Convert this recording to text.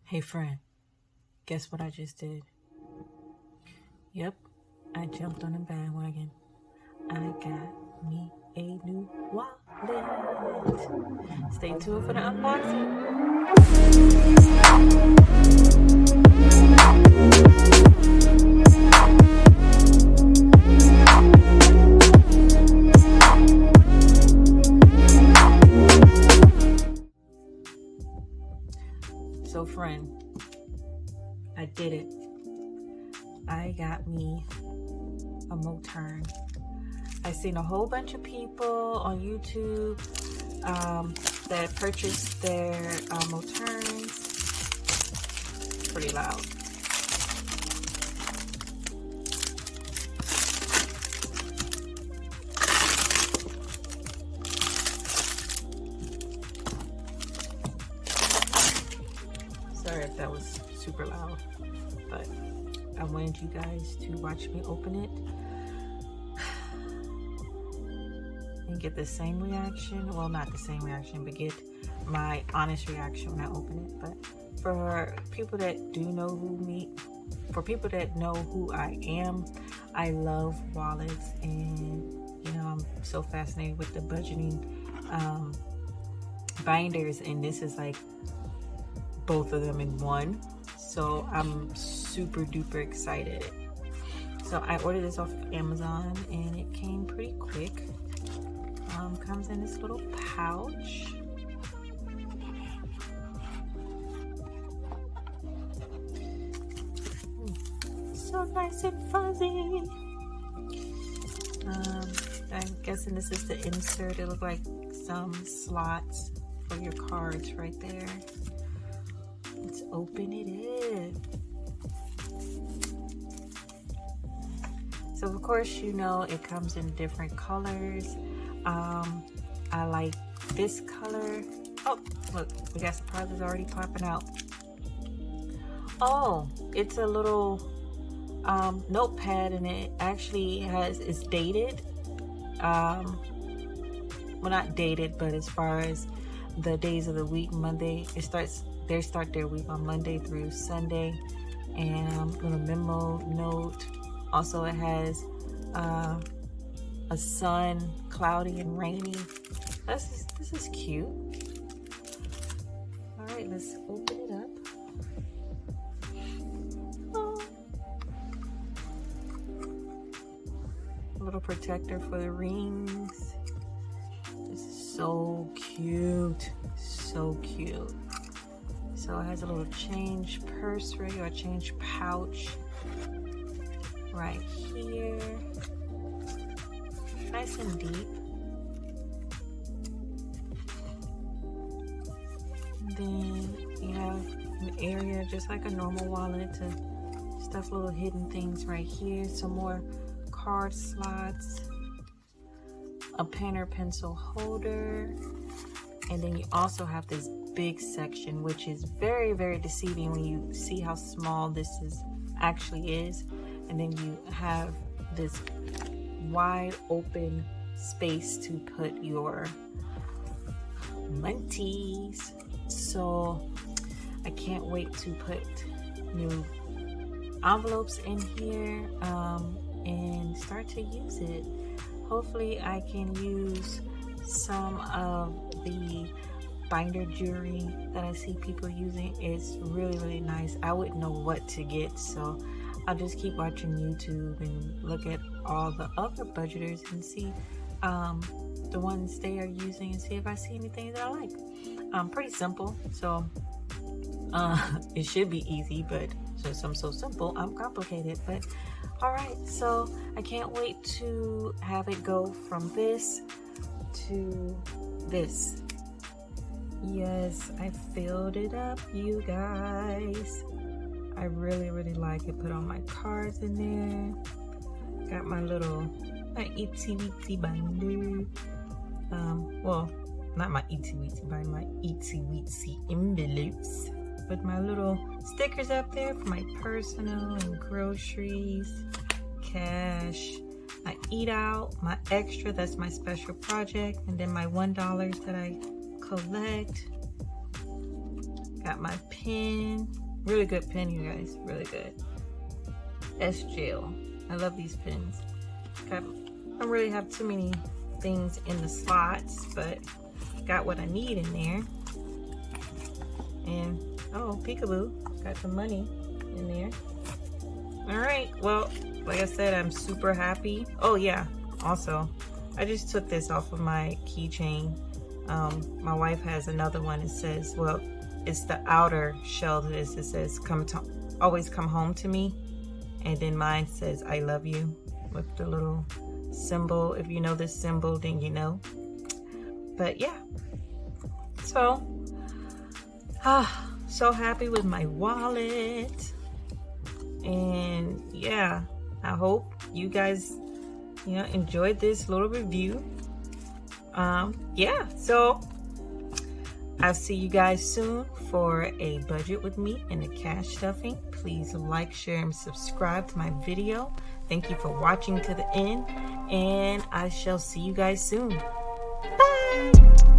Hey friend, guess what I just did? Yep, I jumped on a bandwagon. I got me a new wallet. Stay tuned for the unboxing. So friend, I did it. I got me a Moterm. I've seen a whole bunch of people on YouTube that purchased their Moterms. Pretty loud. Sorry if that was super loud, but I wanted you guys to watch me open it and get the same reaction. Well, not the same reaction, but get my honest reaction when I open it. But for people that do know for people that know who I am, I love wallets, and you know, I'm so fascinated with the budgeting binders, and this is like both of them in one. So I'm super duper excited. So I ordered this off of Amazon and it came pretty quick. Comes in this little pouch. So nice and fuzzy. I'm guessing this is the insert. It looked like some slots for your cards right there. Let's open it up. So of course, you know, it comes in different colors. I like this color. Oh, look, we got surprises already popping out. Oh, it's a little notepad, and it actually it's dated. Well, not dated, but as far as the days of the week, Monday, they start their week on Monday through Sunday, and little memo note. Also, it has a sun, cloudy and rainy. This is cute. All right, let's open it up. Oh. A little protector for the rings. This is so cute, so cute. So it has a little change purse ring or change pouch right here. Nice and deep. And then you have an area just like a normal wallet to stuff little hidden things right here. Some more card slots, a pen or pencil holder, and then you also have this big section, which is very, very deceiving when you see how small this actually is. And then you have this wide open space to put your munties. So I can't wait to put new envelopes in here and start to use it. Hopefully I can use some of the binder jewelry that I see people using. It's really, really nice. I wouldn't know what to get, so I'll just keep watching YouTube and look at all the other budgeters and see the ones they are using and see if I see anything that I like. Pretty simple, so it should be easy, but since I'm so simple, I'm complicated. But all right, so I can't wait to have it go from this to this. Yes, I filled it up, you guys. I really, really like it. Put all my cards in there. Got my itsy weetsy binder. Well, not my itsy weetsy binder, my itsy weetsy envelopes. With my little stickers up there for my personal and groceries, cash, my eat out, my extra, that's my special project, and then my $1 that I collect. Got my pen. Really good pen, you guys. Really good. S-Gel. I love these pens. I don't really have too many things in the slots, but got what I need in there. And oh, peekaboo, got some money in there. All right, well, like I said, I'm super happy. Oh yeah, also, I just took this off of my keychain. My wife has another one. It says, well, it's the outer shell to this. It says, always come home to me. And then mine says, I love you, with the little symbol. If you know this symbol, then you know. But yeah, so so happy with my wallet. And yeah, I hope you guys, enjoyed this little review. Yeah, so I'll see you guys soon for a budget with me and a cash stuffing. Please like, share, and subscribe to my video. Thank you for watching to the end, and I shall see you guys soon. Bye!